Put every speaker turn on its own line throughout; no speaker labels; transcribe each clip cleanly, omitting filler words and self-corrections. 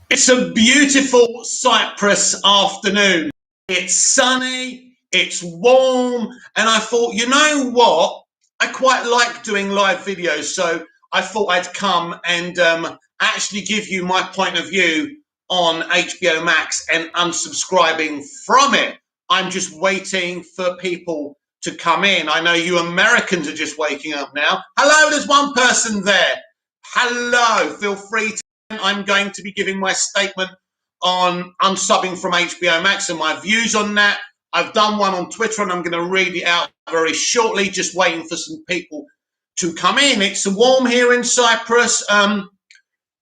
It's a beautiful Cyprus afternoon. It's sunny, it's warm, and I thought, you know what? I quite like doing live videos, so I thought I'd come and actually give you my point of view on HBO Max and unsubscribing from it. I'm just waiting for people to come in. I know you Americans are just waking up now. Hello, there's one person there. Hello, feel free to. I'm going to be giving my statement on unsubbing from HBO Max and my views on that. I've done one on Twitter and I'm going to read it out very shortly, just waiting for some people to come in. It's warm here in Cyprus.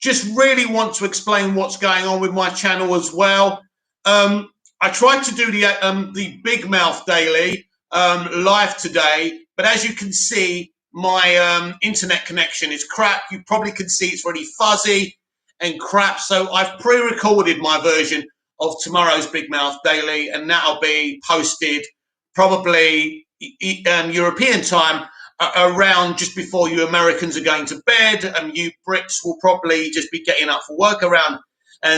Just really want to explain what's going on with my channel as well. I tried to do the Big Mouth Daily live today, but as you can see, my internet connection is crap. You probably can see it's really fuzzy and crap. So I've pre-recorded my version of tomorrow's Big Mouth Daily, and that'll be posted probably European time around just before you Americans are going to bed, and you Brits will probably just be getting up for work around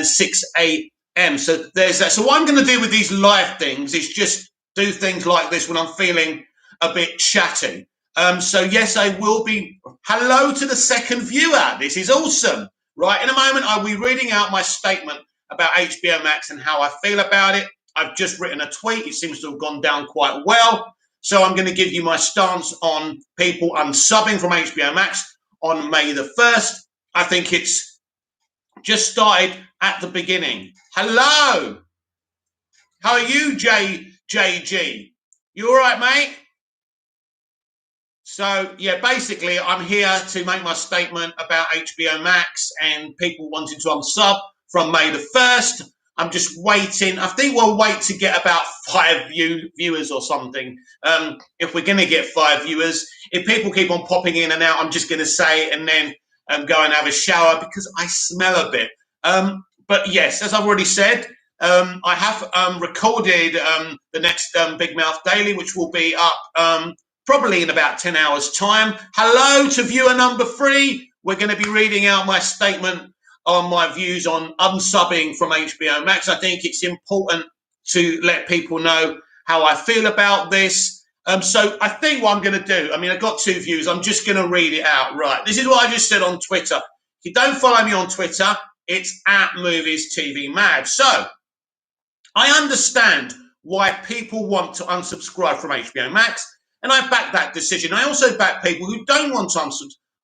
6 a.m. So there's that. So what I'm going to do with these live things is just do things like this when I'm feeling a bit chatty. So yes, I will be. Hello to the second viewer. This is awesome. Right, in a moment, I'll be reading out my statement about HBO Max and how I feel about it. I've just written a tweet. It seems to have gone down quite well. So I'm going to give you my stance on people unsubbing from HBO Max on May the 1st. I think it's just started at the beginning. Hello. How are you, JG? You all right, mate? So, yeah, basically, I'm here to make my statement about HBO Max and people wanting to unsub from May the 1st. I'm just waiting. I think we'll wait to get about 5 viewers or something. If we're going to get 5 viewers, if people keep on popping in and out, I'm just going to say and then go and have a shower because I smell a bit. But yes, as I've already said, I have recorded the next Big Mouth Daily, which will be up probably in about 10 hours' time. Hello to viewer number 3. We're going to be reading out my statement on my views on unsubbing from HBO Max. I think it's important to let people know how I feel about this. So I think what I'm going to do, I mean, I got 2 views. I'm just going to read it out. Right. This is what I just said on Twitter. If you don't follow me on Twitter, it's @MoviesTVMad. So I understand why people want to unsubscribe from HBO Max. And I back that decision. I also back people who don't want to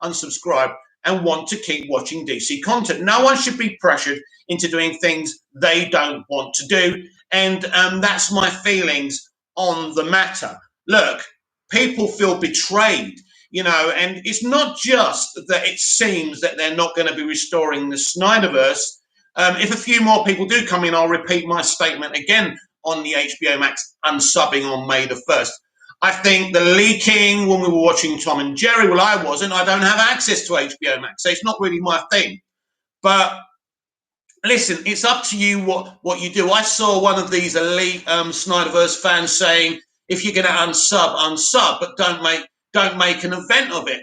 unsubscribe and want to keep watching DC content. No one should be pressured into doing things they don't want to do. And that's my feelings on the matter. Look, people feel betrayed, you know, and it's not just that it seems that they're not going to be restoring the Schneiderverse. If a few more people do come in, I'll repeat my statement again on the HBO Max unsubbing on May the 1st. I think the leaking when we were watching Tom and Jerry, well, I wasn't. I don't have access to HBO Max, so it's not really my thing. But listen, it's up to you what you do. I saw one of these elite Snyderverse fans saying, if you're going to unsub, but don't make an event of it.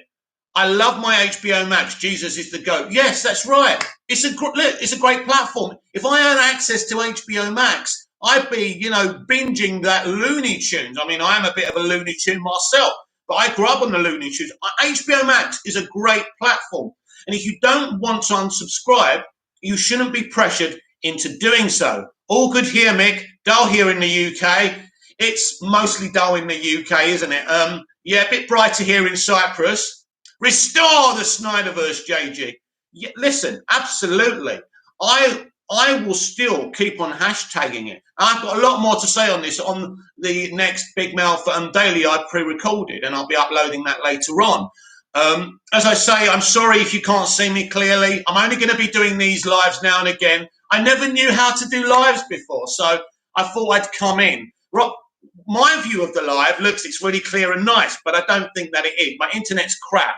I love my HBO Max. Jesus is the GOAT. Yes, that's right. It's a great platform. If I had access to HBO Max, I'd be, you know, binging that Looney Tunes. I mean, I am a bit of a Looney Tune myself, but I grew up on the Looney Tunes. HBO Max is a great platform. And if you don't want to unsubscribe, you shouldn't be pressured into doing so. All good here, Mick. Dull here in the UK. It's mostly dull in the UK, isn't it? Yeah, a bit brighter here in Cyprus. Restore the Snyderverse, JG. Yeah, listen, absolutely. I will still keep on hashtagging it. I've got a lot more to say on this on the next Big Mouth Daily I pre-recorded, and I'll be uploading that later on. As I say, I'm sorry if you can't see me clearly. I'm only going to be doing these lives now and again. I never knew how to do lives before, so I thought I'd come in. My view of the live looks, it's really clear and nice, but I don't think that it is. My internet's crap.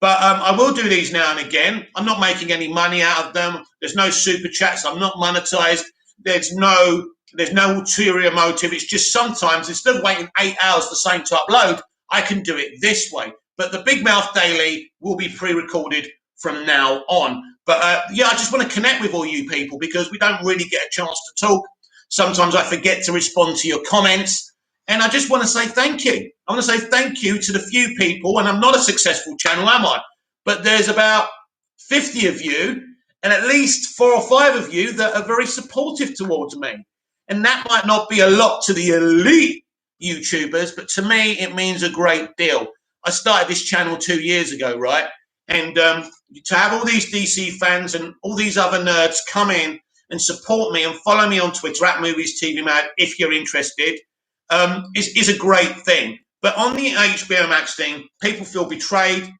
But I will do these now and again. I'm not making any money out of them. There's no super chats. I'm not monetized. There's no ulterior motive. It's just sometimes instead of waiting 8 hours the same to upload, I can do it this way. But the Big Mouth Daily will be pre-recorded from now on. But yeah, I just want to connect with all you people because we don't really get a chance to talk. Sometimes I forget to respond to your comments. And I just want to say thank you. I want to say thank you to the few people, and I'm not a successful channel, am I? But there's about 50 of you, and at least 4 or 5 of you that are very supportive towards me. And that might not be a lot to the elite YouTubers, but to me, it means a great deal. I started this channel 2 years ago, right? And to have all these DC fans and all these other nerds come in and support me and follow me on Twitter at Movies TV Mad if you're interested, is a great thing. But on the HBO Max thing, people feel betrayed.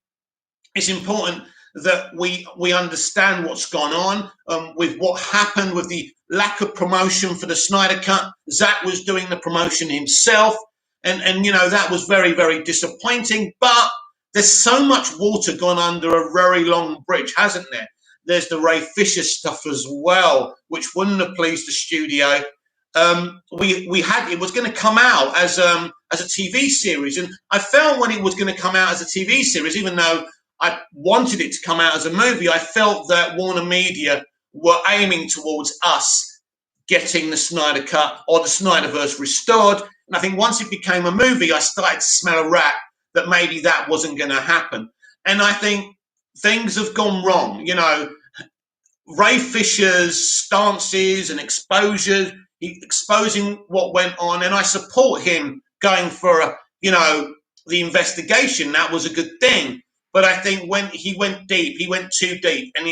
It's important that we understand what's gone on with what happened with the lack of promotion for the Snyder Cut. Zack was doing the promotion himself, and you know, that was very, very disappointing. But there's so much water gone under a very long bridge, hasn't there? There's the Ray Fisher stuff as well, which wouldn't have pleased the studio. We had it was going to come out as a TV series, and I felt when it was going to come out as a TV series, even though I wanted it to come out as a movie, I felt that Warner Media were aiming towards us getting the Snyder Cut or the Schneiderverse restored. And I think once it became a movie, I started to smell a rat that maybe that wasn't going to happen. And I think things have gone wrong. You know, Ray Fisher's stances and exposing what went on, and I support him going for the investigation. That was a good thing. But I think when he went deep, he went too deep, and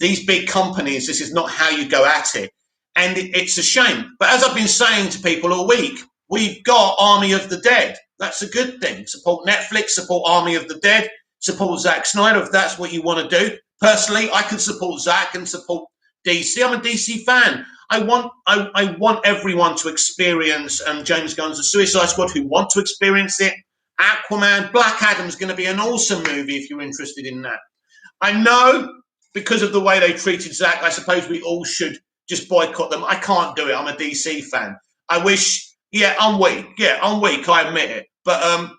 these big companies, this is not how you go at it, and it's a shame. But as I've been saying to people all week, we've got Army of the Dead. That's a good thing. Support Netflix, support Army of the Dead, support Zack Snyder if that's what you want to do. Personally, I can support Zack and support DC. I'm a DC fan. I want everyone to experience James Gunn's The Suicide Squad who want to experience it. Aquaman, Black Adam's going to be an awesome movie if you're interested in that. I know because of the way they treated Zack, I suppose we all should just boycott them. I can't do it. I'm a DC fan. I wish, I'm weak. I'm weak. I admit it. But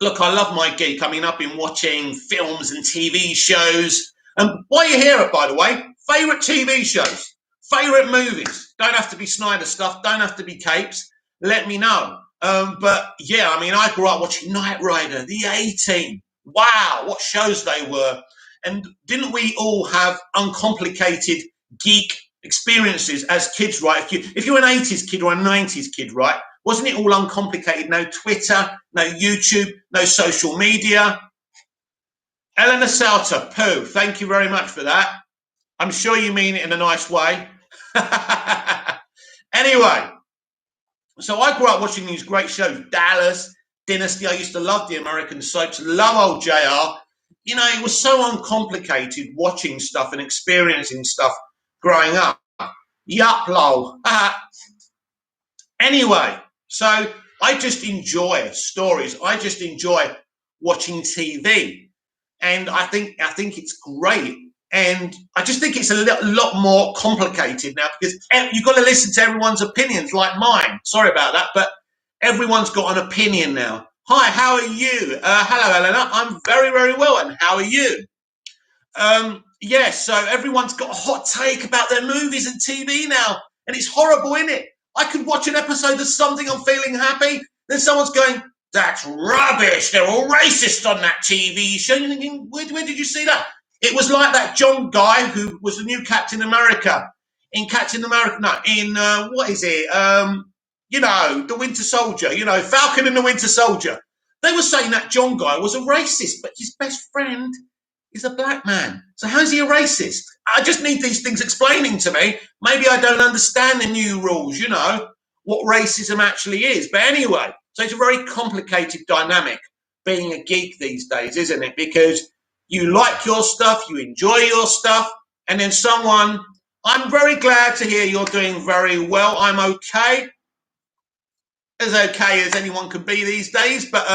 look, I love my geek. I mean, I've been watching films and TV shows. And while you're here, by the way, favourite TV shows, favourite movies. Don't have to be Snyder stuff. Don't have to be capes. Let me know. But yeah, I mean, I grew up watching Knight Rider, The A-Team. Wow, what shows they were. And didn't we all have uncomplicated geek experiences as kids, right? If you're an 80s kid or a 90s kid, right? Wasn't it all uncomplicated? No Twitter, no YouTube, no social media. Eleanor Salter, poo, thank you very much for that. I'm sure you mean it in a nice way. Anyway, so I grew up watching these great shows, Dallas, Dynasty. I used to love the American soaps, love old JR. You know, it was so uncomplicated watching stuff and experiencing stuff growing up. Yup, lol. Anyway, so I just enjoy stories. I just enjoy watching TV. And I think it's great. And I just think it's a lot more complicated now because you've got to listen to everyone's opinions like mine. Sorry about that, but everyone's got an opinion now. Hi, how are you? Hello, Eleanor. I'm very, very well. And how are you? Yes, so everyone's got a hot take about their movies and TV now. And it's horrible, isn't it? I could watch an episode of something, I'm feeling happy. Then someone's going, that's rubbish. They're all racist on that TV show. You're thinking, where did you see that? It was like that John guy who was the new Captain America. What is it? The Winter Soldier, Falcon and the Winter Soldier. They were saying that John guy was a racist, but his best friend is a black man. So how's he a racist? I just need these things explaining to me. Maybe I don't understand the new rules, what racism actually is. But anyway, so it's a very complicated dynamic being a geek these days, isn't it? Because you like your stuff, you enjoy your stuff, and then I'm very glad to hear you're doing very well. I'm okay as anyone could be these days, but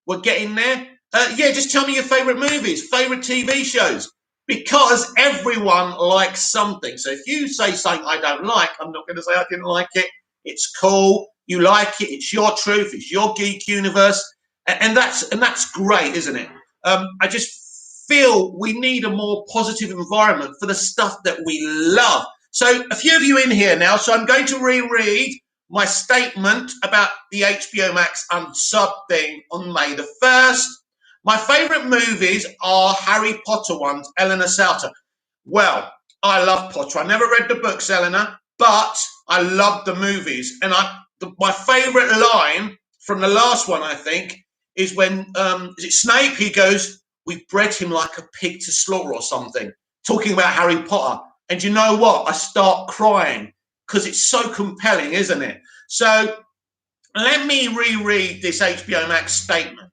we're getting there. Just tell me your favourite movies, favourite TV shows, because everyone likes something. So if you say something I don't like, I'm not going to say I didn't like it. It's cool. You like it. It's your truth. It's your geek universe, and that's great, isn't it? I just feel we need a more positive environment for the stuff that we love. So a few of you in here now, so I'm going to reread my statement about the HBO Max unsub thing on May the 1st. My favourite movies are Harry Potter ones, Eleanor Salter. Well, I love Potter. I never read the books, Eleanor, but I love the movies. And my favourite line from the last one, I think, is when is it Snape? He goes, "We bred him like a pig to slaughter," or something, talking about Harry Potter. And you know what? I start crying because it's so compelling, isn't it? So let me reread this HBO Max statement.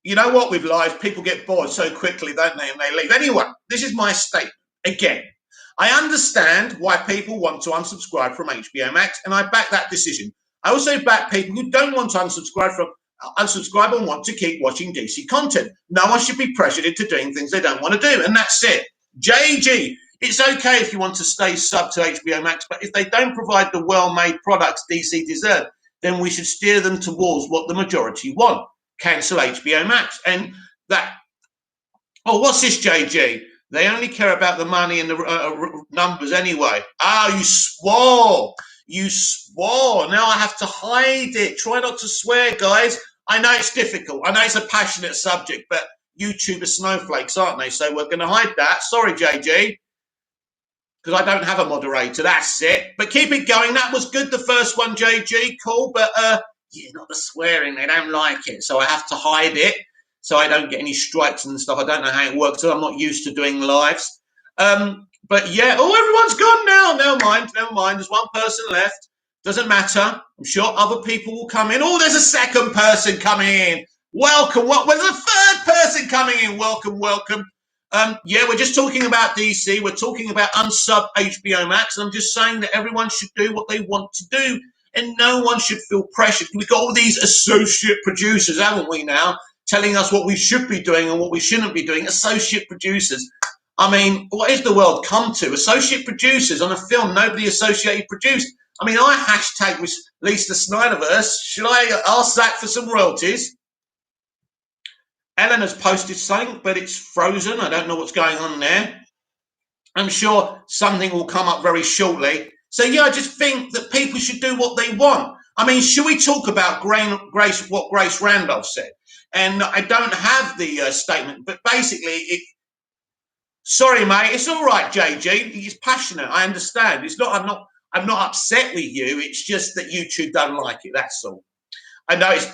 You know what with live, people get bored so quickly, don't they, and they leave. Anyway, this is my statement. Again, I understand why people want to unsubscribe from HBO Max, and I back that decision. I also back people who don't want to unsubscribe and want to keep watching DC content. No one should be pressured into doing things they don't want to do, and that's it. JG, it's okay if you want to stay sub to HBO Max, but if they don't provide the well-made products DC deserve, then we should steer them towards what the majority want. Cancel HBO Max. And that, oh, what's this, JG? They only care about the money and the numbers anyway. Ah, you swore. You swore. Now I have to hide it. Try not to swear, guys. I know it's difficult. I know it's a passionate subject, but YouTube are snowflakes, aren't they? So we're going to hide that. Sorry, JG, because I don't have a moderator. That's it. But keep it going. That was good, the first one, JG. Cool. But yeah, not the swearing. They don't like it. So I have to hide it so I don't get any strikes and stuff. I don't know how it works. So I'm not used to doing lives. But yeah. Oh, everyone's gone now. Never mind. Never mind. There's one person left. Doesn't matter. I'm sure other people will come in. Oh, there's a second person coming in. Welcome. There's a third person coming in. Welcome, welcome. Yeah, we're just talking about DC. We're talking about unsub HBO Max. And I'm just saying that everyone should do what they want to do. And no one should feel pressured. We've got all these associate producers, haven't we now, telling us what we should be doing and what we shouldn't be doing. Associate producers. I mean, what is the world come to? Associate producers on a film nobody associated produced. I mean, I hashtag release the schneiderverse. Should I ask Zach for some royalties? Ellen has posted something, but it's frozen. I don't know what's going on there. I'm sure something will come up very shortly. So, yeah, I just think that people should do what they want. I mean, should we talk about what Grace Randolph said? And I don't have the statement, but basically, sorry, mate, it's all right, JG. He's passionate. I understand. It's not. I'm not upset with you. It's just that YouTube don't like it. That's all. I know it's.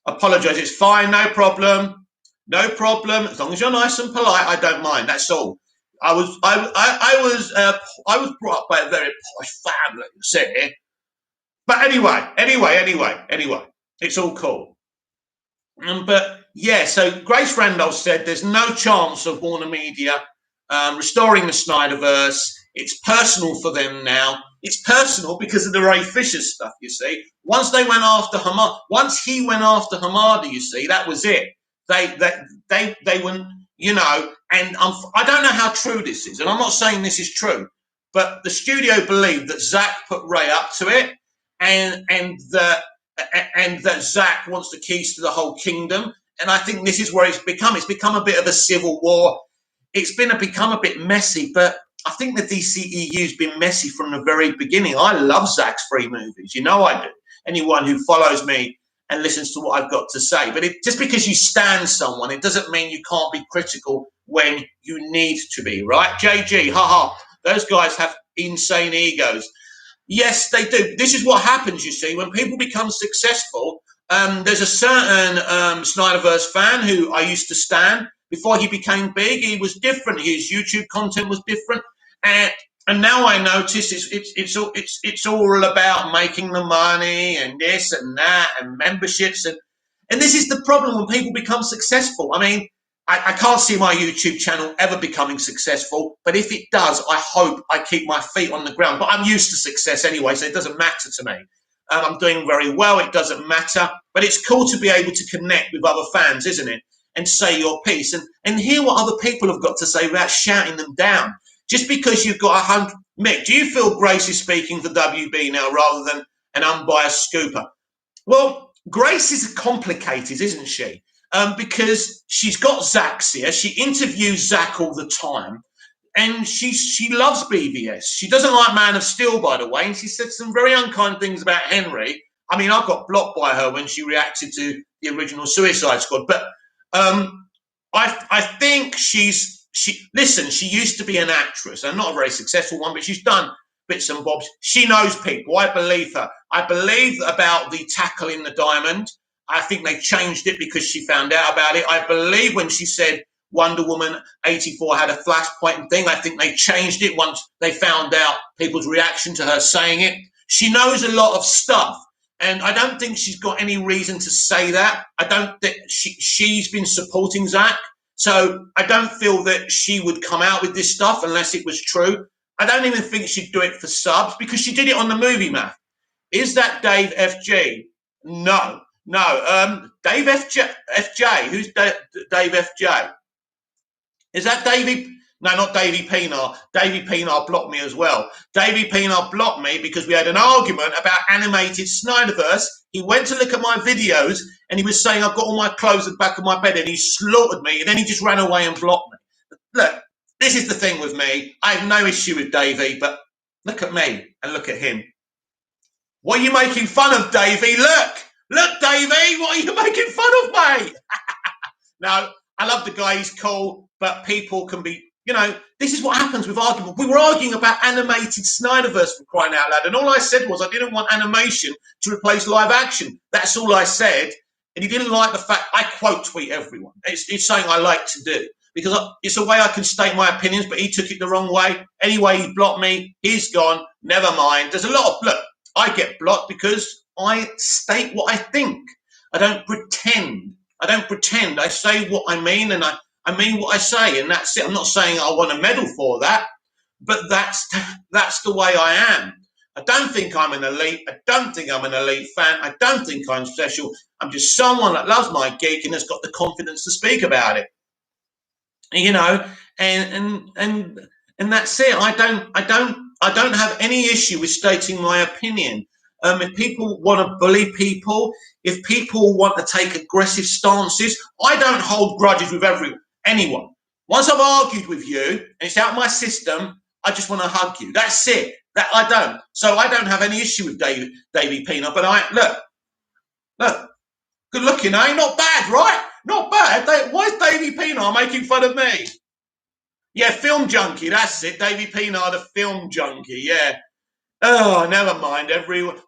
Apologise. It's fine. No problem. No problem. As long as you're nice and polite, I don't mind. That's all. I was brought up by a very posh family, see. But anyway, it's all cool. But yeah, so Grace Randolph said there's no chance of Warner Media restoring the Snyderverse. It's personal for them now. It's personal because of the Ray Fisher stuff, you see. Once he went after Hamada, you see, that was it. They went, you know, and I don't know how true this is, and I'm not saying this is true, but the studio believed that Zach put Ray up to it, and that Zach wants the keys to the whole kingdom. And I think this is where it's become a bit of a civil war. It's become a bit messy, but I think the DCEU's been messy from the very beginning. I love Zach's free movies. You know I do. Anyone who follows me and listens to what I've got to say. But just because you stand someone, it doesn't mean you can't be critical when you need to be, right? JG, haha, those guys have insane egos. Yes, they do. This is what happens, you see, when people become successful. There's a certain Snyderverse fan who I used to stan. Before he became big, he was different. His YouTube content was different. And now I notice it's all about making the money and this and that and memberships. And this is the problem when people become successful. I mean, I can't see my YouTube channel ever becoming successful, but if it does, I hope I keep my feet on the ground. But I'm used to success anyway, so it doesn't matter to me. I'm doing very well. It doesn't matter. But it's cool to be able to connect with other fans, isn't it? And say your piece and hear what other people have got to say without shouting them down. Just because you've got 100... Mick, do you feel Grace is speaking for WB now rather than an unbiased scooper? Well, Grace is complicated, isn't she? because she's got Zach's here. She interviews Zach all the time. And she loves BVS. She doesn't like Man of Steel, by the way. And she said some very unkind things about Henry. I mean, I got blocked by her when she reacted to the original Suicide Squad. But I think she used to be an actress, and not a very successful one, but she's done bits and bobs. She knows people. I believe her. I believe about the tackle in the diamond. I think they changed it because she found out about it. I believe when she said Wonder Woman 84 had a flashpoint thing, I think they changed it once they found out people's reaction to her saying it. She knows a lot of stuff, and I don't think she's got any reason to say that. I don't think she's been supporting Zach, so I don't feel that she would come out with this stuff unless it was true. I don't even think she'd do it for subs because she did it on the movie Math. Is that Dave FG? No. Dave FJ. Who's Dave FJ? Is that Davey? No, not Davey Pinar. Davey Pinar blocked me as well. Davey Pinar blocked me because we had an argument about animated Schneiderverse. He went to look at my videos and he was saying I've got all my clothes at the back of my bed, and he slaughtered me, and then he just ran away and blocked me. Look, this is the thing with me. I have no issue with Davey, but look at me and look at him. What are you making fun of, Davey? Look, Davey, what are you making fun of, mate? No, I love the guy. He's cool, but people can be, this is what happens with argument. We were arguing about animated Snyderverse, for crying out loud, and all I said was I didn't want animation to replace live action. That's all I said, and he didn't like the fact I quote tweet everyone. It's something I like to do because it's a way I can state my opinions, but he took it the wrong way. Anyway, he blocked me. He's gone. Never mind. There's a lot of, look, I get blocked because I state what I think. I don't pretend. I say what I mean, and I mean what I say, and that's it. I'm not saying I want a medal for that, but that's the way I am. I don't think I'm an elite. I don't think I'm an elite fan. I don't think I'm special. I'm just someone that loves my geek and has got the confidence to speak about it. And that's it. I don't have any issue with stating my opinion. If people want to bully people, if people want to take aggressive stances, I don't hold grudges with anyone. Once I've argued with you and it's out of my system, I just want to hug you. That's it. That I don't. So I don't have any issue with Davey Pina. But look, good looking, eh? Not bad, right? Not bad. Why is Davey Pina making fun of me? Yeah, film junkie. That's it. Davey Pina, the film junkie. Yeah. Oh, never mind.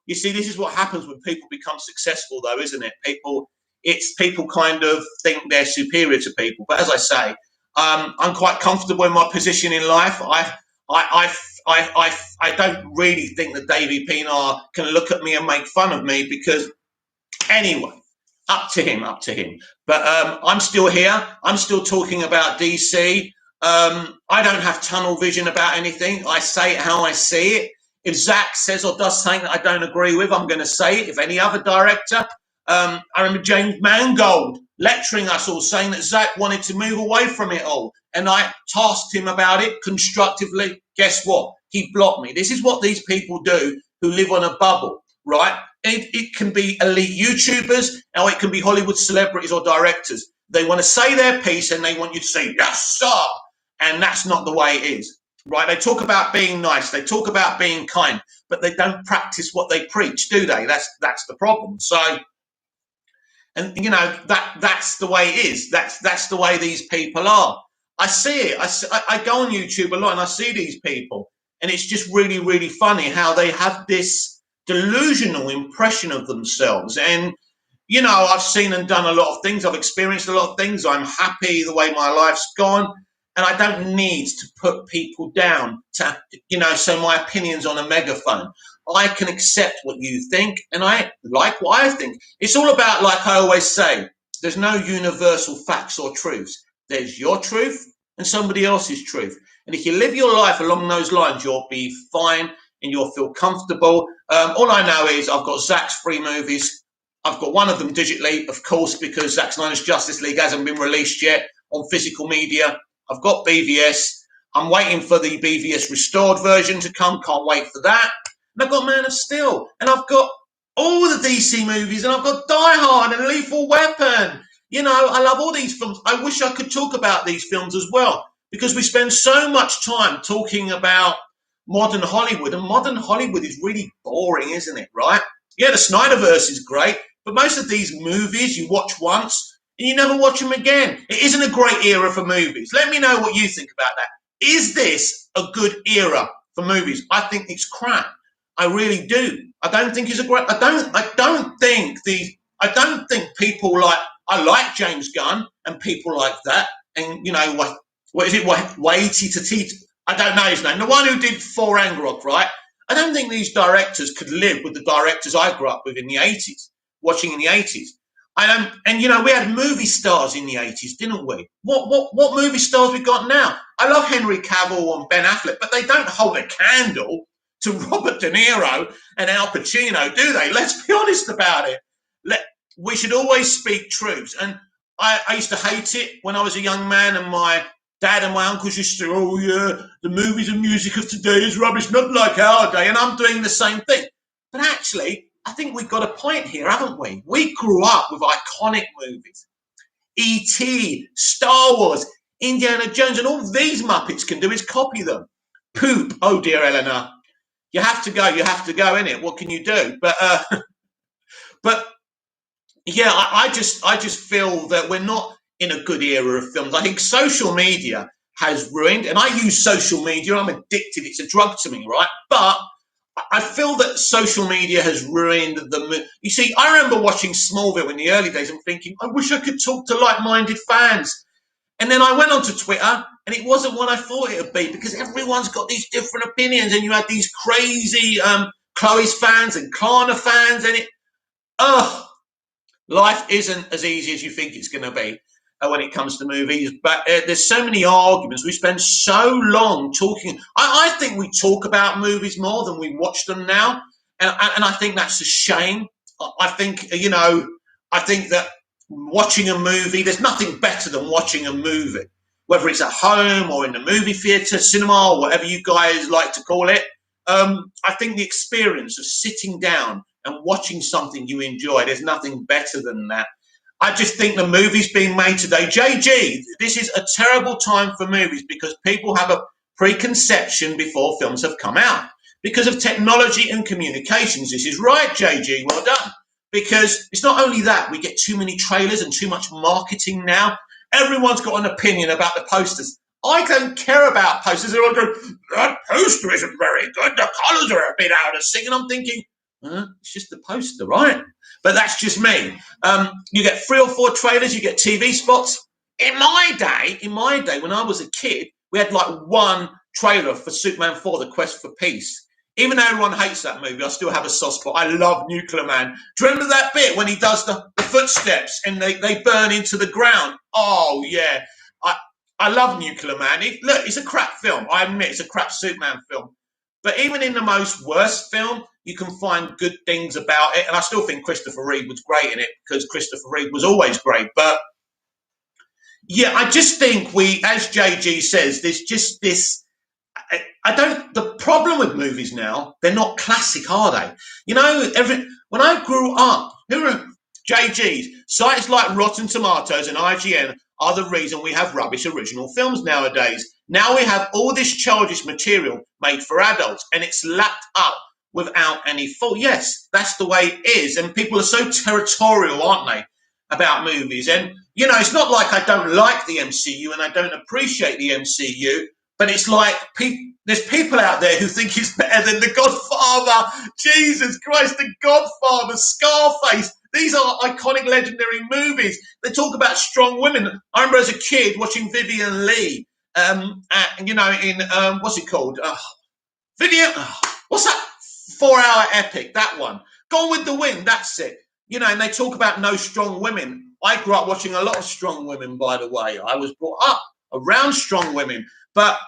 You see, this is what happens when people become successful, though, isn't it? People kind of think they're superior to people. But as I say, I'm quite comfortable in my position in life. I don't really think that Davey Pinar can look at me and make fun of me because, anyway, up to him. But I'm still here. I'm still talking about DC. I don't have tunnel vision about anything. I say it how I see it. If Zach says or does something that I don't agree with, I'm going to say it. If any other director, I remember James Mangold lecturing us all, saying that Zach wanted to move away from it all. And I tasked him about it constructively. Guess what? He blocked me. This is what these people do who live on a bubble, right? It can be elite YouTubers, or it can be Hollywood celebrities or directors. They want to say their piece and they want you to say, yes, sir. And that's not the way it is. Right, they talk about being nice, they talk about being kind, but they don't practice what they preach, do they? That's the problem. So, and that's the way it is. That's the way these people are. I see it. I go on YouTube a lot and I see these people, and it's just really, really funny how they have this delusional impression of themselves. And I've seen and done a lot of things. I've experienced a lot of things. I'm happy the way my life's gone. And I don't need to put people down so my opinion's on a megaphone. I can accept what you think, and I like what I think. It's all about, like I always say, there's no universal facts or truths. There's your truth and somebody else's truth. And if you live your life along those lines, you'll be fine and you'll feel comfortable. All I know is I've got Zach's 3 movies. I've got one of them digitally, of course, because Zack Snyder's Justice League hasn't been released yet on physical media. I've got BVS. I'm waiting for the BVS restored version to come. Can't wait for that. And I've got Man of Steel. And I've got all the DC movies. And I've got Die Hard and Lethal Weapon. You know, I love all these films. I wish I could talk about these films as well because we spend so much time talking about modern Hollywood, and modern Hollywood is really boring, isn't it? Right? Yeah, the Schneiderverse is great, but most of these movies you watch once and you never watch them again. It isn't a great era for movies. Let me know what you think about that. Is this a good era for movies? I think it's crap. I really do. I don't think it's a great. I don't think people like. I like James Gunn and people like that. And you know what is it? Waity to Teet. I don't know his name. The one who did For Angrok, right? I don't think these directors could live with the directors I grew up with in the 80s, watching in the 80s. I don't, and you know, we had movie stars in the 80s, didn't we? What movie stars we got now? I love Henry Cavill and Ben Affleck, but they don't hold a candle to Robert De Niro and Al Pacino, do they? Let's be honest about it. We should always speak truths. And I used to hate it when I was a young man, and my dad and my uncles used to, oh yeah, the movies and music of today is rubbish, not like our day. And I'm doing the same thing. But actually, I think we've got a point here, haven't we? We grew up with iconic movies. E.T., Star Wars, Indiana Jones, and all these Muppets can do is copy them. Poop. Oh dear, Eleanor. You have to go, innit? What can you do? But yeah, I just feel that we're not in a good era of films. I think social media has ruined, and I use social media. I'm addicted. It's a drug to me, right? But I feel that social media has ruined You see, I remember watching Smallville in the early days and thinking, I wish I could talk to like-minded fans. And then I went onto Twitter, and it wasn't what I thought it would be because everyone's got these different opinions, and you had these crazy Chloe's fans and Kana fans, and life isn't as easy as you think it's going to be when it comes to movies. But there's so many arguments. We spend so long talking. I think we talk about movies more than we watch them now, and I think that's a shame. I think I think that watching a movie, there's nothing better than watching a movie, whether it's at home or in the movie theatre, cinema, or whatever you guys like to call it. I think the experience of sitting down and watching something you enjoy, there's nothing better than that. I just think the movies being made today, JG, this is a terrible time for movies because people have a preconception before films have come out because of technology and communications. This is right, JG, well done. Because it's not only that, we get too many trailers and too much marketing now. Everyone's got an opinion about the posters. I don't care about posters. They're all going, that poster isn't very good. The colours are a bit out of sync. And I'm thinking, it's just the poster, right? But that's just me. You get 3 or 4 trailers, you get TV spots. In my day, when I was a kid, we had like one trailer for Superman 4, The Quest for Peace. Even though everyone hates that movie, I still have a soft spot. I love Nuclear Man. Do you remember that bit when he does the footsteps and they burn into the ground? Oh, yeah. I love Nuclear Man. Look, it's a crap film. I admit it's a crap Superman film. But even in the most worst film, you can find good things about it. And I still think Christopher Reeve was great in it because Christopher Reeve was always great. But yeah, I just think as JG says, there's just this. The problem with movies now, they're not classic, are they? You know, when I grew up, JG's, sites like Rotten Tomatoes and IGN are the reason we have rubbish original films nowadays. Now we have all this childish material made for adults, and it's lapped up without any fault. Yes, that's the way it is. And people are so territorial, aren't they, about movies? And, you know, it's not like I don't like the MCU and I don't appreciate the MCU, but it's like there's people out there who think it's better than The Godfather. Jesus Christ, The Godfather, Scarface. These are iconic, legendary movies. They talk about strong women. I remember as a kid watching Vivian Leigh, in what's it called? What's that 4-hour epic? That one. Gone with the Wind. That's it. You know, and they talk about no strong women. I grew up watching a lot of strong women, by the way. I was brought up around strong women. But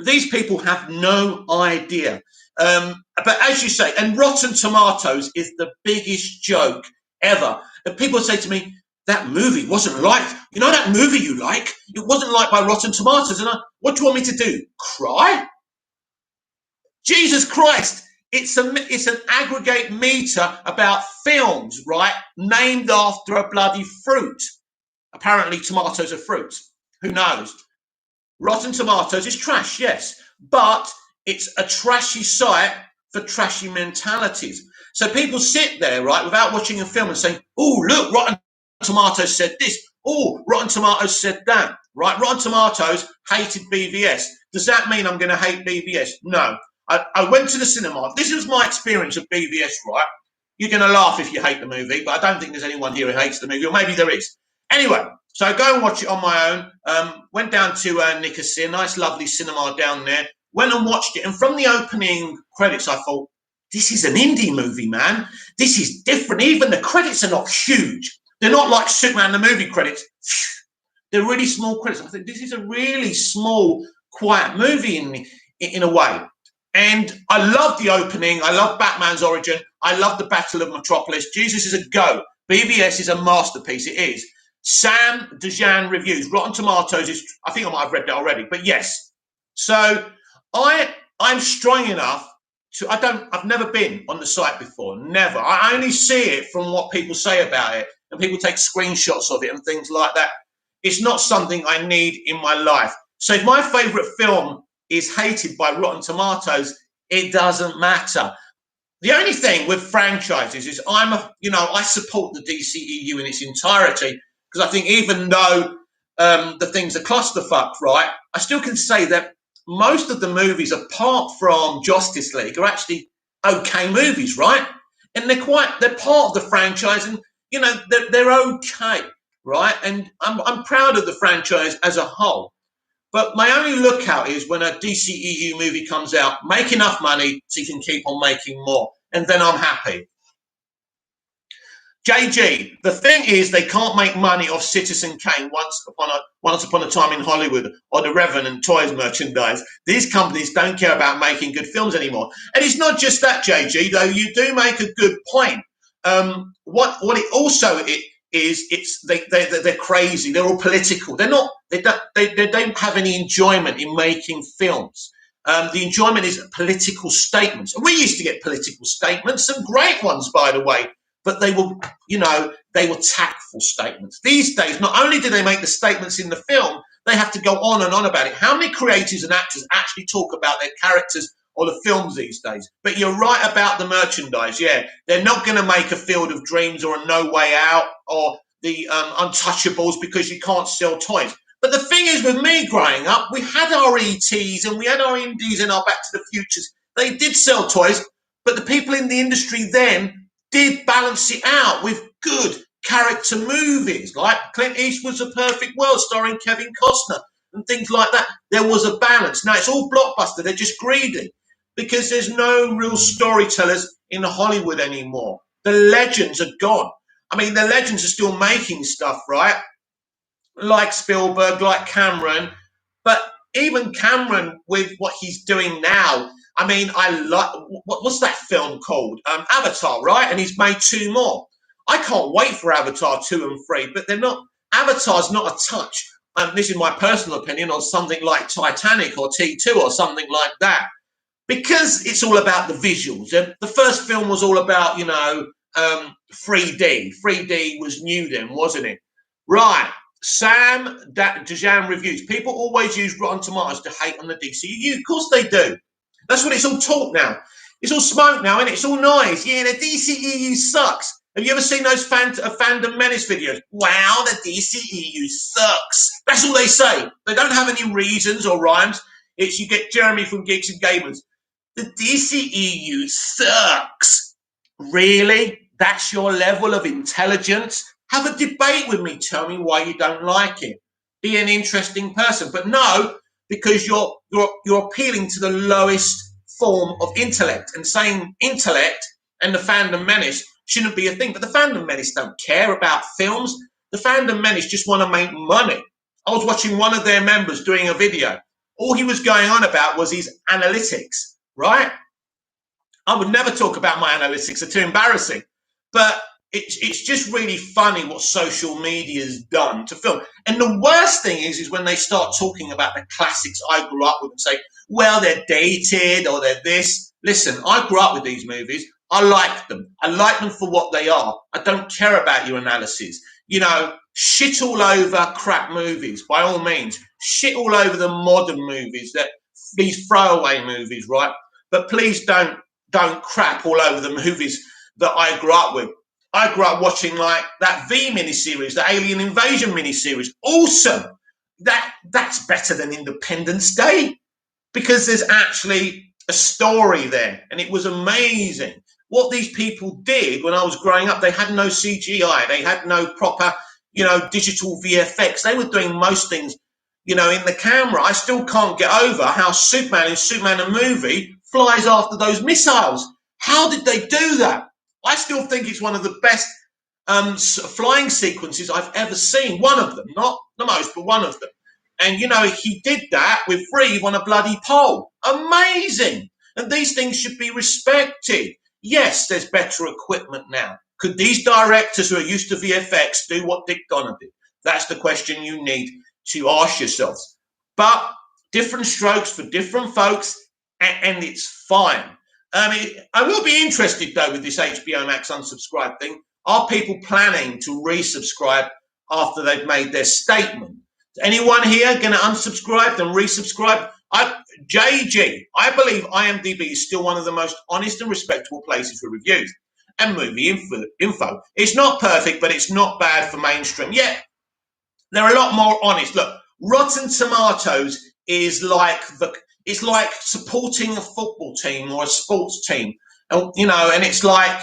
these people have no idea. But as you say, and Rotten Tomatoes is the biggest joke ever. And people say to me, that movie wasn't liked. You know that movie you like? It wasn't liked by Rotten Tomatoes. And what do you want me to do? Cry? Jesus Christ. It's an aggregate meter about films, right? Named after a bloody fruit. Apparently, tomatoes are fruits. Who knows? Rotten Tomatoes is trash, yes, but it's a trashy site for trashy mentalities. So people sit there, right, without watching a film and saying, oh, look, Rotten Tomatoes said this. Oh, Rotten Tomatoes said that, right? Rotten Tomatoes hated BVS. Does that mean I'm going to hate BVS? No. I went to the cinema. This was my experience of BVS, right? You're going to laugh if you hate the movie, but I don't think there's anyone here who hates the movie, or maybe there is. Anyway, so I go and watch it on my own. Went down to Nicosia, nice, lovely cinema down there. Went and watched it, and from the opening credits, I thought, this is an indie movie, man. This is different. Even the credits are not huge. They're not like Superman the movie credits. They're really small credits. I think this is a really small, quiet movie in a way. And I love the opening. I love Batman's origin. I love the Battle of Metropolis. Jesus is a go. BVS is a masterpiece. It is. Sam Dejan reviews. Rotten Tomatoes is, I think I might have read that already, but yes. So I'm strong enough to, I've never been on the site before. Never. I only see it from what people say about it, and people take screenshots of it and things like that. It's not something I need in my life. So if my favorite film is hated by Rotten Tomatoes, it doesn't matter. The only thing with franchises is I support the DCEU in its entirety, because I think even though the things are clusterfuck, right, I still can say that most of the movies, apart from Justice League, are actually okay movies, right? And they're part of the franchise, and they're okay, right? And I'm proud of the franchise as a whole. But my only lookout is when a DCEU movie comes out, make enough money so you can keep on making more, and then I'm happy. JG, the thing is, they can't make money off Citizen Kane once upon a time in Hollywood, or the Revenant toys merchandise. These companies don't care about making good films anymore. And it's not just that, JG, though you do make a good point. What it also is, they're crazy. They're all political. They don't have any enjoyment in making films. The enjoyment is political statements. And we used to get political statements, some great ones, by the way. But they were tactful statements. These days, not only do they make the statements in the film, they have to go on and on about it. How many creators and actors actually talk about their characters or the films these days? But you're right about the merchandise. Yeah, they're not going to make a Field of Dreams or a No Way Out or the Untouchables because you can't sell toys. But the thing is, with me growing up, we had our ETs and we had our Indies and our Back to the Futures. They did sell toys, but the people in the industry then did balance it out with good character movies, like Clint Eastwood's A Perfect World starring Kevin Costner and things like that. There was a balance. Now, it's all blockbuster. They're just greedy because there's no real storytellers in Hollywood anymore. The legends are gone. I mean, the legends are still making stuff, right? Like Spielberg, like Cameron. But even Cameron, with what he's doing now, I mean, I like, what's that film called? Avatar, right? And he's made 2 more. I can't wait for Avatar 2 and 3, but they're not, Avatar's not a touch. This is my personal opinion on something like Titanic or T2 or something like that, because it's all about the visuals. The first film was all about, 3D. 3D was new then, wasn't it? Right. Sam Dejan reviews. People always use Rotten Tomatoes to hate on the DCU. Of course they do. That's what it's all talk now. It's all smoke now, and it's all noise. Yeah, the DCEU sucks. Have you ever seen those Fandom Menace videos? Wow, the DCEU sucks. That's all they say. They don't have any reasons or rhymes. It's you get Jeremy from Geeks and Gamers. The DCEU sucks. Really? That's your level of intelligence? Have a debate with me. Tell me why you don't like it. Be an interesting person. But no, because you're appealing to the lowest form of intellect and saying intellect and the Fandom Menace shouldn't be a thing. But the Fandom Menace don't care about films. The Fandom Menace just want to make money. I was watching one of their members doing a video. All he was going on about was his analytics, right? I would never talk about my analytics. They're too embarrassing. But it's just really funny what social media has done to film. And the worst thing is when they start talking about the classics I grew up with and say, well, they're dated or they're this. Listen, I grew up with these movies. I like them. I like them for what they are. I don't care about your analysis. shit all over crap movies, by all means. Shit all over the modern movies, that these throwaway movies, right? But please don't crap all over the movies that I grew up with. I grew up watching like that V miniseries, the Alien Invasion miniseries. Awesome. That's better than Independence Day, because there's actually a story there, and it was amazing. What these people did when I was growing up, they had no CGI, they had no proper, digital VFX. They were doing most things, in the camera. I still can't get over how Superman in Superman the movie flies after those missiles. How did they do that? I still think it's one of the best flying sequences I've ever seen. One of them, not the most, but one of them. And, he did that with Reeve on a bloody pole. Amazing. And these things should be respected. Yes, there's better equipment now. Could these directors who are used to VFX do what Dick Donner did? That's the question you need to ask yourselves. But different strokes for different folks, and it's fine. I will be interested, though, with this HBO Max unsubscribe thing. Are people planning to resubscribe after they've made their statement? Is anyone here going to unsubscribe and resubscribe? JG, I believe IMDb is still one of the most honest and respectable places for reviews and movie info. It's not perfect, but it's not bad for mainstream. Yeah, they're a lot more honest. Look, Rotten Tomatoes is it's like supporting a football team or a sports team, and it's like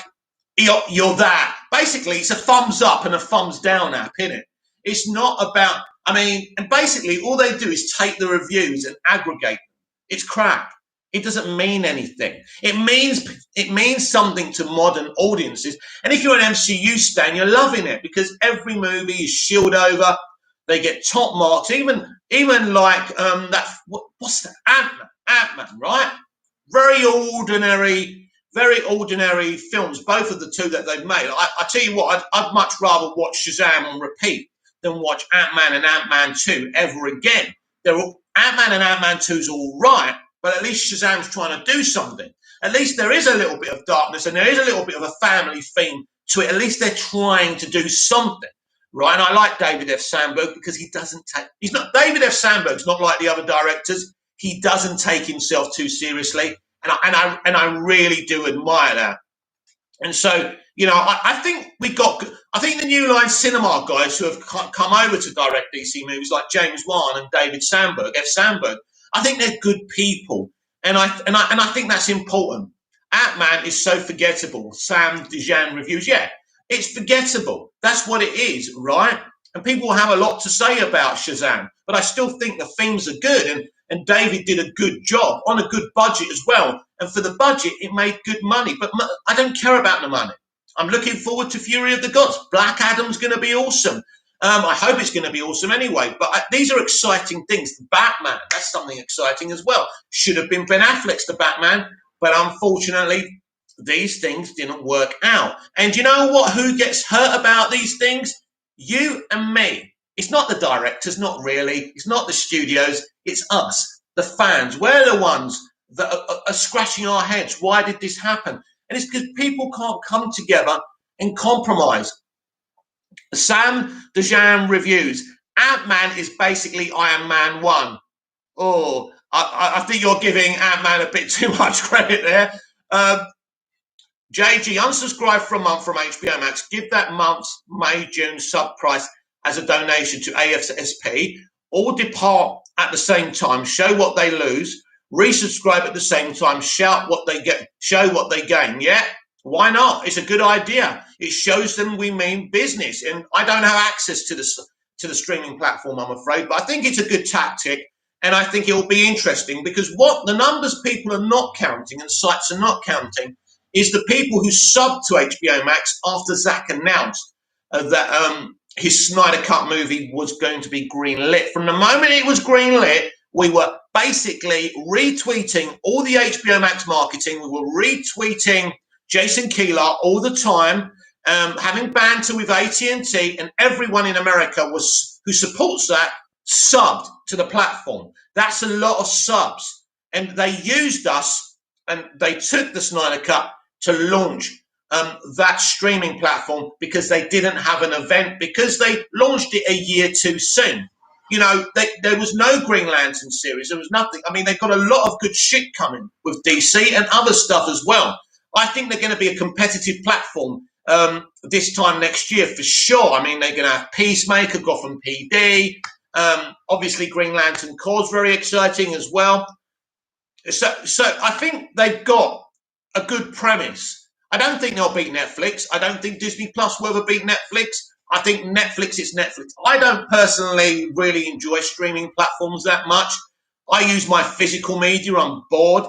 you're that. Basically, it's a thumbs up and a thumbs down app, isn't it? It's not about. And basically, all they do is take the reviews and aggregate them. It's crap. It doesn't mean anything. It means something to modern audiences. And if you're an MCU stan, you're loving it, because every movie is shielded over. They get top marks. Even like what's that? Ant-Man, right? Very ordinary films. Both of the two that they've made. I tell you what, I'd much rather watch Shazam on repeat than watch Ant-Man and Ant-Man 2 ever again. Ant-Man and Ant-Man 2 is all right, but at least Shazam's trying to do something. At least there is a little bit of darkness, and there is a little bit of a family theme to it. At least they're trying to do something, right? And I like David F. Sandberg, because David F. Sandberg's not like the other directors. He doesn't take himself too seriously, and I really do admire that. And so, I think the New Line Cinema guys who have come over to direct DC movies, like James Wan and David F. Sandberg, I think they're good people, and I think that's important. Ant-Man is so forgettable. Sam Dejan reviews, yeah, it's forgettable. That's what it is, right? And people have a lot to say about Shazam, but I still think the themes are good, and David did a good job on a good budget as well. And for the budget, it made good money. But I don't care about the money. I'm looking forward to Fury of the Gods. Black Adam's going to be awesome. I hope it's going to be awesome anyway. But these are exciting things. The Batman, that's something exciting as well. Should have been Ben Affleck's The Batman. But unfortunately, these things didn't work out. And you know what? Who gets hurt about these things? You and me. It's not the directors, not really. It's not the studios. It's us, the fans. We're the ones that are scratching our heads. Why did this happen? And it's because people can't come together and compromise. Sam Dejan reviews. Ant-Man is basically Iron Man 1. Oh, I think you're giving Ant-Man a bit too much credit there. JG, unsubscribe for a month from HBO Max. Give that month's May-June sub price as a donation to AFSP. All depart at the same time. Show what they lose. Resubscribe at the same time. Shout what they get. Show what they gain. Yeah, why not? It's a good idea. It shows them we mean business. And I don't have access to the streaming platform, I'm afraid, but I think it's a good tactic, and I think it will be interesting, because what the numbers people are not counting and sites are not counting is the people who subbed to HBO Max after Zach announced that his Snyder Cut movie was going to be greenlit. From the moment it was greenlit, we were basically retweeting all the HBO Max marketing. We were retweeting Jason Keeler all the time, having banter with AT&T, and everyone in America who supports that subbed to the platform. That's a lot of subs. And they used us, and they took the Snyder Cut to launch that streaming platform because they didn't have an event, because they launched it a year too soon. You know, there was no Green Lantern series. There was nothing. I mean, they've got a lot of good shit coming with DC and other stuff as well. I think they're going to be a competitive platform this time next year for sure. I mean, they're going to have Peacemaker, Gotham PD. Obviously, Green Lantern Corps is very exciting as well. So I think they've got a good premise. I don't think they'll beat Netflix. I don't think Disney Plus will ever beat Netflix. I think Netflix is Netflix. I don't personally really enjoy streaming platforms that much. I use my physical media. I'm bored.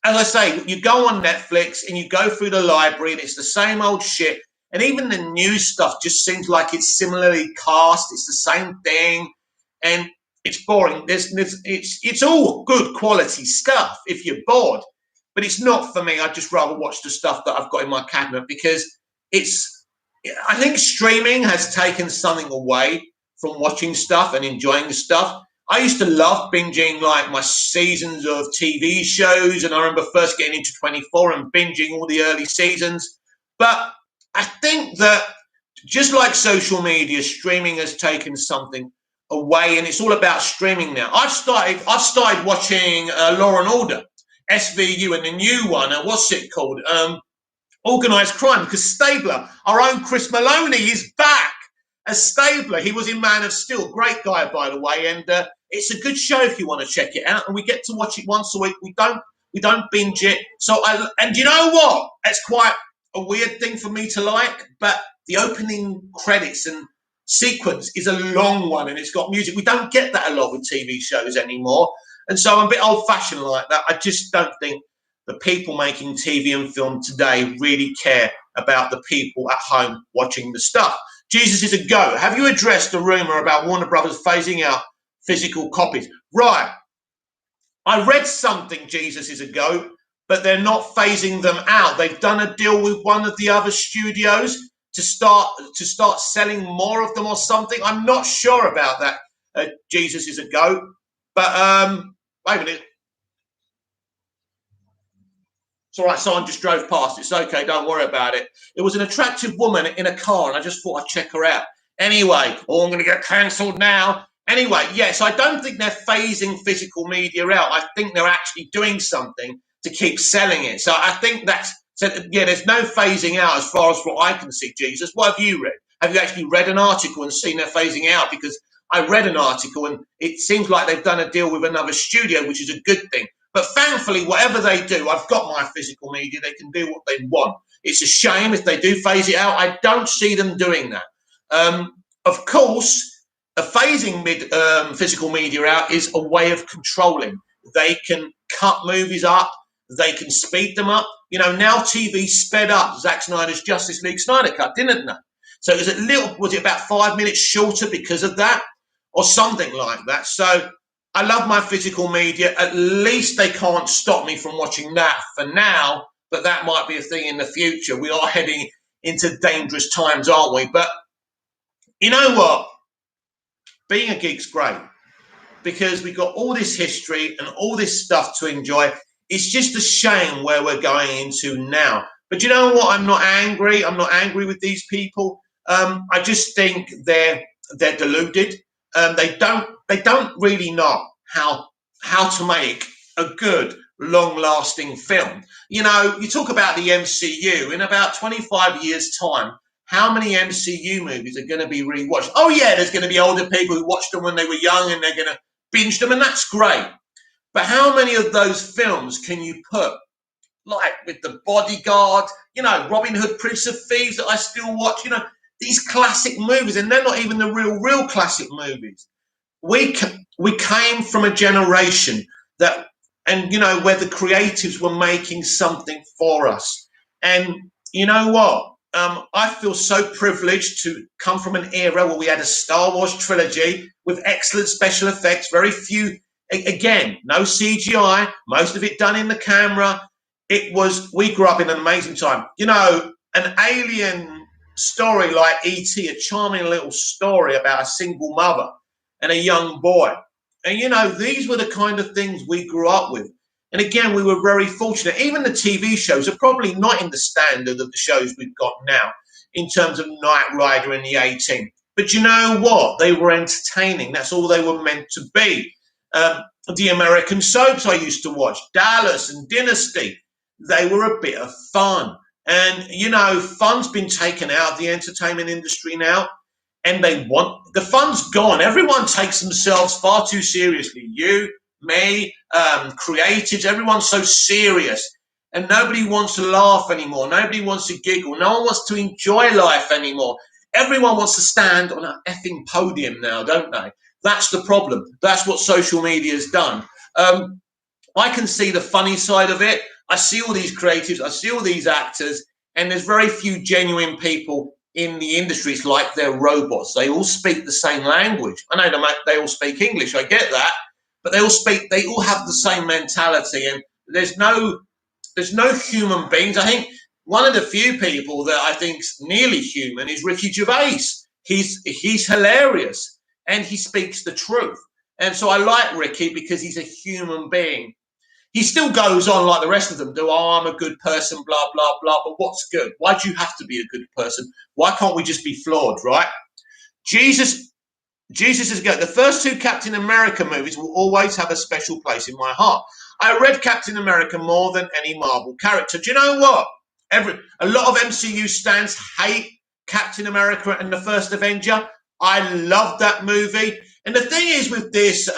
As I say, you go on Netflix and you go through the library and it's the same old shit. And even the new stuff just seems like it's similarly cast. It's the same thing. And it's boring. It's all good quality stuff if you're bored. But it's not for me. I'd just rather watch the stuff that I've got in my cabinet because I think streaming has taken something away from watching stuff and enjoying stuff. I used to love binging like my seasons of TV shows, and I remember first getting into 24 and binging all the early seasons. But I think that just like social media, streaming has taken something away, and it's all about streaming now. I've started watching Law and Order, SVU, and the new one. What's it called? Organised Crime, because Stabler, our own Chris Maloney, is back as Stabler. He was in Man of Steel. Great guy, by the way. And it's a good show if you want to check it out. And we get to watch it once a week. We don't binge it. And you know what? It's quite a weird thing for me to like, but the opening credits and sequence is a long one and it's got music. We don't get that a lot with TV shows anymore. And so I'm a bit old-fashioned like that. I just don't think the people making TV and film today really care about the people at home watching the stuff. Jesus is a go. Have you addressed the rumor about Warner Brothers phasing out physical copies? Right. I read something, Jesus is a go, but they're not phasing them out. They've done a deal with one of the other studios to start selling more of them or something. I'm not sure about that. Jesus is a go. But wait a minute. It's all right, someone just drove past. It's okay, don't worry about it. It was an attractive woman in a car, and I just thought I'd check her out. Anyway, I'm going to get cancelled now. Anyway, yes, I don't think they're phasing physical media out. I think they're actually doing something to keep selling it. So I think there's no phasing out as far as what I can see, Jesus. What have you read? Have you actually read an article and seen they're phasing out? Because I read an article, and it seems like they've done a deal with another studio, which is a good thing. But thankfully, whatever they do, I've got my physical media. They can do what they want. It's a shame if they do phase it out. I don't see them doing that. Of course, phasing physical media out is a way of controlling. They can cut movies up. They can speed them up. You know, now TV sped up Zack Snyder's Justice League Snyder Cut, didn't they? So was it about 5 minutes shorter because of that or something like that? So I love my physical media. At least they can't stop me from watching that for now, but that might be a thing in the future. We are heading into dangerous times, aren't we? But you know what? Being a geek's great because we've got all this history and all this stuff to enjoy. It's just a shame where we're going into now. But you know what? I'm not angry. I'm not angry with these people. I just think they're deluded. They don't really know how to make a good, long-lasting film. You know, you talk about the MCU. In about 25 years' time, how many MCU movies are going to be rewatched? Oh, yeah, there's going to be older people who watched them when they were young and they're going to binge them, and that's great. But how many of those films can you put, like with The Bodyguard, you know, Robin Hood, Prince of Thieves that I still watch, you know, these classic movies, and they're not even the real classic movies. We came from a generation that, and you know, where the creatives were making something for us. And you know what? I feel so privileged to come from an era where we had a Star Wars trilogy with excellent special effects, very few, again, no CGI, most of it done in the camera. We grew up in an amazing time. You know, an alien story like E.T., a charming little story about a single mother and a young boy. And, you know, these were the kind of things we grew up with. And again, we were very fortunate. Even the TV shows are probably not in the standard of the shows we've got now in terms of Knight Rider and the A-Team. But you know what? They were entertaining. That's all they were meant to be. The American soaps I used to watch, Dallas and Dynasty, they were a bit of fun. And, you know, fun's been taken out of the entertainment industry now. And the fun's gone. Everyone takes themselves far too seriously. You, me, creatives, everyone's so serious. And nobody wants to laugh anymore. Nobody wants to giggle. No one wants to enjoy life anymore. Everyone wants to stand on an effing podium now, don't they? That's the problem. That's what social media has done. I can see the funny side of it. I see all these creatives. I see all these actors. And there's very few genuine people in the industry. It's like they're robots. They all speak the same language. I know they all speak English. I get that. But they all have the same mentality. And there's no human beings. I think one of the few people that I think's nearly human is Ricky Gervais. He's hilarious and he speaks the truth. And so I like Ricky because he's a human being. He still goes on like the rest of them do. Oh, I'm a good person, blah, blah, blah. But what's good? Why do you have to be a good person? Why can't we just be flawed, right? Jesus is good. The first two Captain America movies will always have a special place in my heart. I read Captain America more than any Marvel character. Do you know what? A lot of MCU stans hate Captain America and the First Avenger. I love that movie. And the thing is with this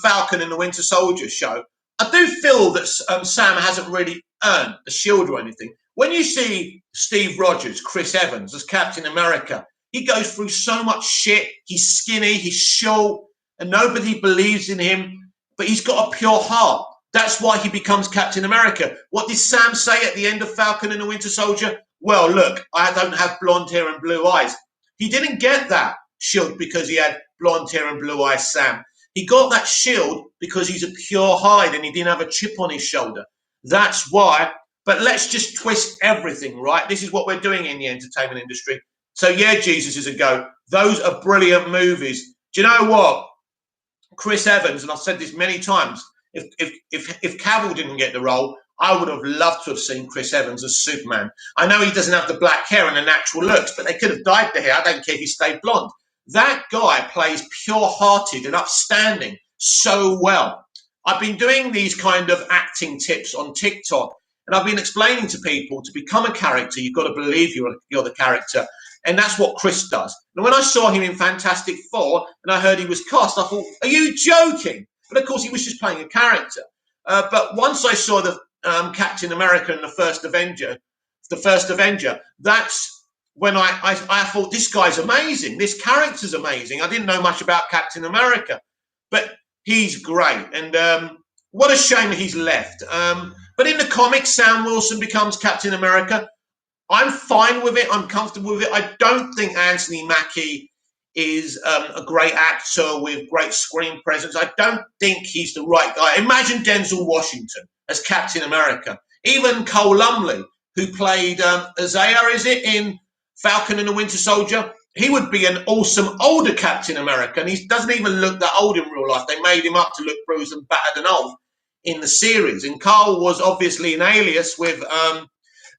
Falcon and the Winter Soldier show, I do feel that Sam hasn't really earned a shield or anything. When you see Steve Rogers, Chris Evans as Captain America, he goes through so much shit. He's skinny, he's short, and nobody believes in him, but he's got a pure heart. That's why he becomes Captain America. What did Sam say at the end of Falcon and the Winter Soldier? Well, look, I don't have blonde hair and blue eyes. He didn't get that shield because he had blonde hair and blue eyes, Sam. He got that shield because he's a pure hide and he didn't have a chip on his shoulder. That's why. But let's just twist everything, right? This is what we're doing in the entertainment industry. So, yeah, Jesus is a goat. Those are brilliant movies. Do you know what? Chris Evans, and I've said this many times, if Cavill didn't get the role, I would have loved to have seen Chris Evans as Superman. I know he doesn't have the black hair and the natural looks, but they could have dyed the hair. I don't care if he stayed blonde. That guy plays pure-hearted and upstanding so well. I've been doing these kind of acting tips on TikTok, and I've been explaining to people to become a character, you've got to believe you're the character. And that's what Chris does. And when I saw him in Fantastic Four and I heard he was cast, I thought, are you joking? But of course, he was just playing a character. But once I saw the Captain America and the First Avenger, that's when I thought, this guy's amazing. This character's amazing. I didn't know much about Captain America, but he's great. And what a shame he's left. But in the comics, Sam Wilson becomes Captain America. I'm fine with it. I'm comfortable with it. I don't think Anthony Mackie is a great actor with great screen presence. I don't think he's the right guy. Imagine Denzel Washington as Captain America. Even Cole Lumley, who played Isaiah, is it, in Falcon and the Winter Soldier? He would be an awesome older Captain America, and he doesn't even look that old in real life. They made him up to look bruised and battered and old in the series. And Cole was obviously an alias with,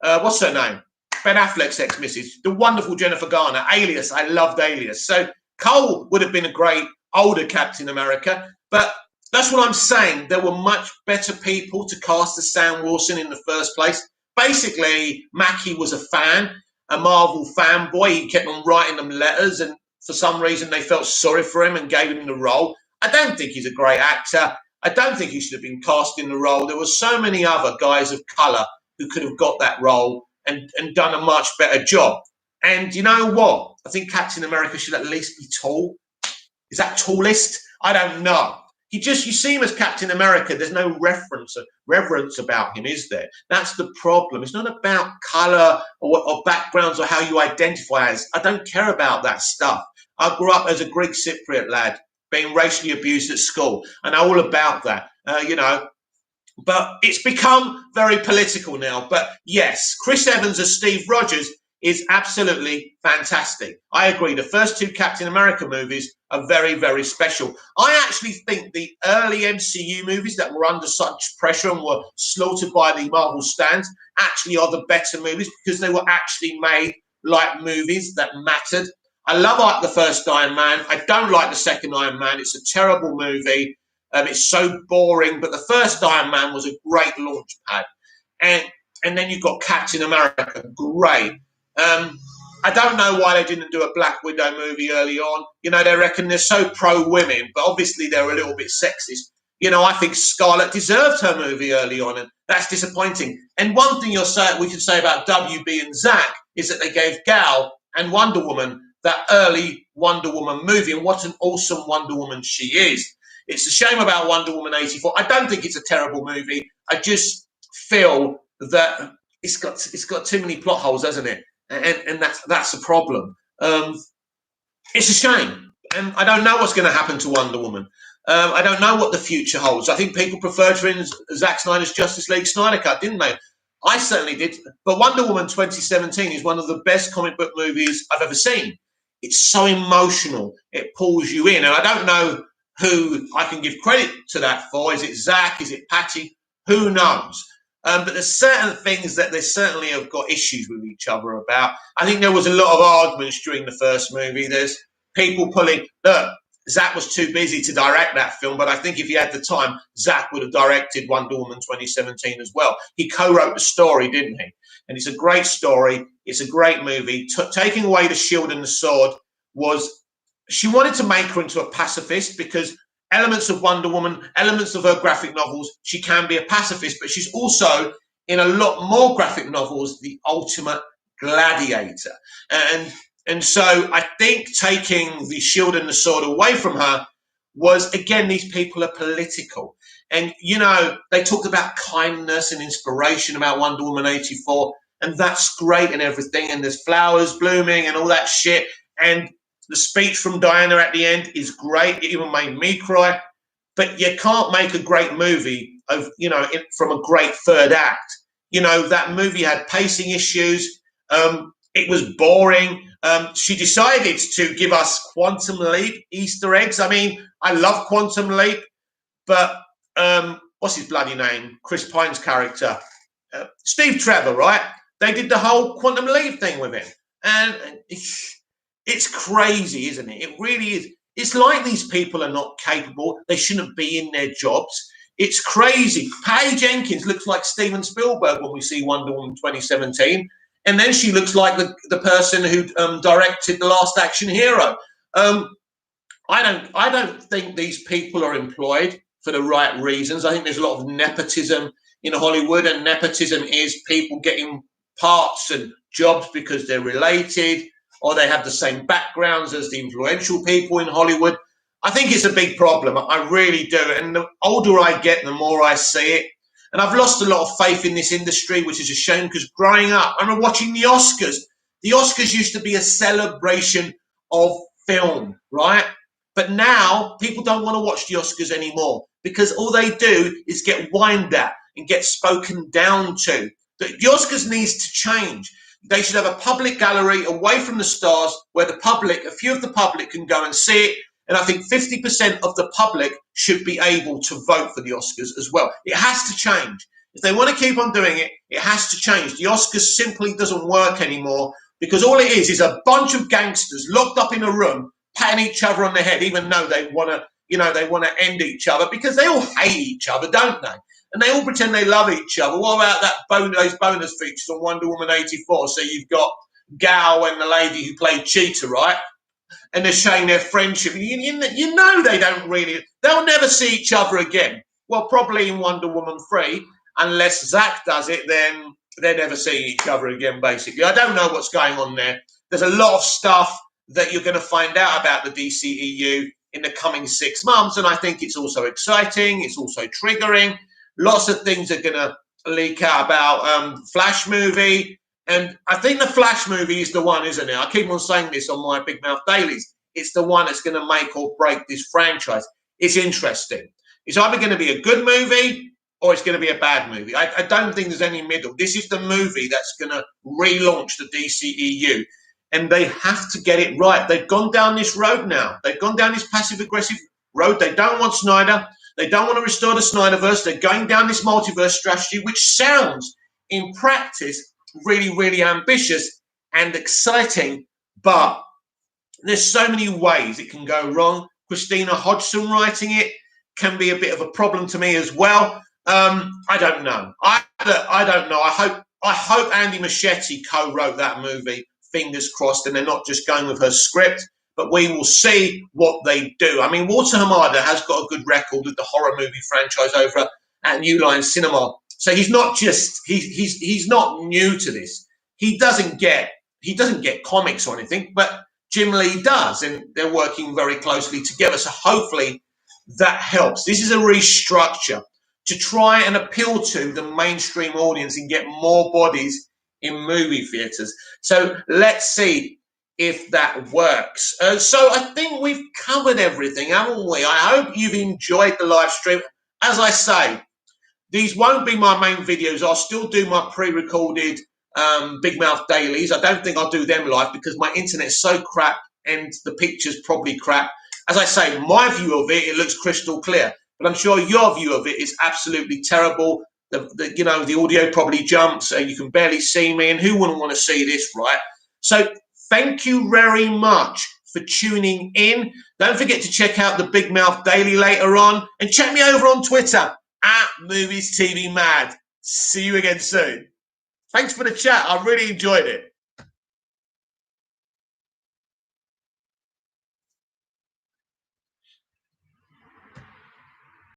what's her name? Ben Affleck's ex-missus, the wonderful Jennifer Garner. Alias, I loved Alias. So Cole would have been a great older Captain America, but that's what I'm saying. There were much better people to cast as Sam Wilson in the first place. Basically, Mackie was a fan, a Marvel fanboy. He kept on writing them letters, and for some reason they felt sorry for him and gave him the role. I don't think he's a great actor. I don't think he should have been cast in the role. There were so many other guys of colour who could have got that role and done a much better job. And you know what? I think Captain America should at least be tall. Is that tallest? I don't know. You see him as Captain America. There's no reverence about him, is there? That's the problem. It's not about colour or backgrounds or how you identify as. I don't care about that stuff. I grew up as a Greek Cypriot lad, being racially abused at school. I know all about that, But it's become very political now. But yes, Chris Evans as Steve Rogers is absolutely fantastic. I agree. The first two Captain America movies are very, very special. I actually think the early MCU movies that were under such pressure and were slaughtered by the Marvel stands actually are the better movies because they were actually made like movies that mattered. I love the first Iron Man. I don't like the second Iron Man. It's a terrible movie. It's so boring. But the first Iron Man was a great launch pad. And then you've got Captain America. Great. I don't know why they didn't do a Black Widow movie early on. You know, they reckon they're so pro-women, but obviously they're a little bit sexist. You know, I think Scarlett deserved her movie early on, and that's disappointing. And one thing we can say about WB and Zack is that they gave Gal and Wonder Woman that early Wonder Woman movie, and what an awesome Wonder Woman she is. It's a shame about Wonder Woman 84. I don't think it's a terrible movie. I just feel that it's got too many plot holes, hasn't it? And that's a problem. It's a shame, and I don't know what's going to happen to Wonder Woman. I don't know what the future holds. I think people preferred her in Zack Snyder's Justice League Snyder Cut, didn't they? I certainly did. But Wonder Woman 2017 is one of the best comic book movies I've ever seen. It's so emotional. It pulls you in, and I don't know who I can give credit to that for. Is it Zack? Is it Patty? Who knows? But there's certain things that they certainly have got issues with each other about. I think there was a lot of arguments during the first movie. There's people pulling, look, Zack was too busy to direct that film, but I think if he had the time, Zack would have directed Wonder Woman 2017 as well. He co-wrote the story, didn't he? And it's a great story. It's a great movie. Taking away the shield and the sword she wanted to make her into a pacifist because elements of Wonder Woman, elements of her graphic novels, she can be a pacifist, but she's also, in a lot more graphic novels, the ultimate gladiator. And so I think taking the shield and the sword away from her was, again, these people are political. And, you know, they talked about kindness and inspiration about Wonder Woman 84, and that's great and everything, and there's flowers blooming and all that shit, and the speech from Diana at the end is great. It even made me cry. But you can't make a great movie from a great third act. You know, that movie had pacing issues. It was boring. She decided to give us Quantum Leap Easter eggs. I mean, I love Quantum Leap, but what's his bloody name? Chris Pine's character. Steve Trevor, right? They did the whole Quantum Leap thing with him. And it's crazy, isn't it? It really is. It's like these people are not capable. They shouldn't be in their jobs. It's crazy. Patty Jenkins looks like Steven Spielberg when we see Wonder Woman 2017. And then she looks like the person who directed The Last Action Hero. I don't think these people are employed for the right reasons. I think there's a lot of nepotism in Hollywood, and nepotism is people getting parts and jobs because they're related, or they have the same backgrounds as the influential people in Hollywood. I think it's a big problem. I really do. And the older I get, the more I see it. And I've lost a lot of faith in this industry, which is a shame, because growing up, I remember watching the Oscars. The Oscars used to be a celebration of film, right? But now people don't want to watch the Oscars anymore because all they do is get whined at and get spoken down to. The Oscars needs to change. They should have a public gallery away from the stars where a few of the public can go and see it. And I think 50% of the public should be able to vote for the Oscars as well. It has to change. If they want to keep on doing it, it has to change. The Oscars simply doesn't work anymore because all it is a bunch of gangsters locked up in a room, patting each other on the head, even though they want to end each other because they all hate each other, don't they? And they all pretend they love each other. What about those bonus features on Wonder Woman 84? So you've got Gal and the lady who played Cheetah, right? And they're showing their friendship. You know they'll never see each other again. Well, probably in Wonder Woman 3, unless Zack does it, then they're never seeing each other again, basically. I don't know what's going on there. There's a lot of stuff that you're going to find out about the DCEU in the coming 6 months, and I think it's also exciting. It's also triggering. Lots of things are going to leak out about Flash movie. And I think the Flash movie is the one, isn't it? I keep on saying this on my Big Mouth Dailies. It's the one that's going to make or break this franchise. It's interesting. It's either going to be a good movie or it's going to be a bad movie. I don't think there's any middle. This is the movie that's going to relaunch the DCEU, and they have to get it right. They've gone down this road now. They've gone down this passive-aggressive road. They don't want Snyder. They don't want to restore the Schneiderverse. They're going down this multiverse strategy, which sounds, in practice, really, really ambitious and exciting, but there's so many ways it can go wrong. Christina Hodgson writing it can be a bit of a problem to me as well. I don't know. I don't know. I hope Andy Muschietti co-wrote that movie. Fingers crossed, and they're not just going with her script. But we will see what they do. I mean, Walter Hamada has got a good record with the horror movie franchise over at New Line Cinema. So he's not just he's not new to this. He doesn't get comics or anything, but Jim Lee does, and they're working very closely together. So hopefully that helps. This is a restructure to try and appeal to the mainstream audience and get more bodies in movie theaters. So let's see if that works. So I think we've covered everything, haven't we? I hope you've enjoyed the live stream. As I say, these won't be my main videos. I'll still do my pre-recorded Big Mouth dailies. I don't think I'll do them live because my internet's so crap and the picture's probably crap. As I say, my view of it looks crystal clear, but I'm sure your view of it is absolutely terrible. The audio probably jumps, you can barely see me, and who wouldn't want to see this, right? So thank you very much for tuning in. Don't forget to check out the Big Mouth Daily later on, and check me over on Twitter at Movies TV Mad. See you again soon. Thanks for the chat. I really enjoyed it.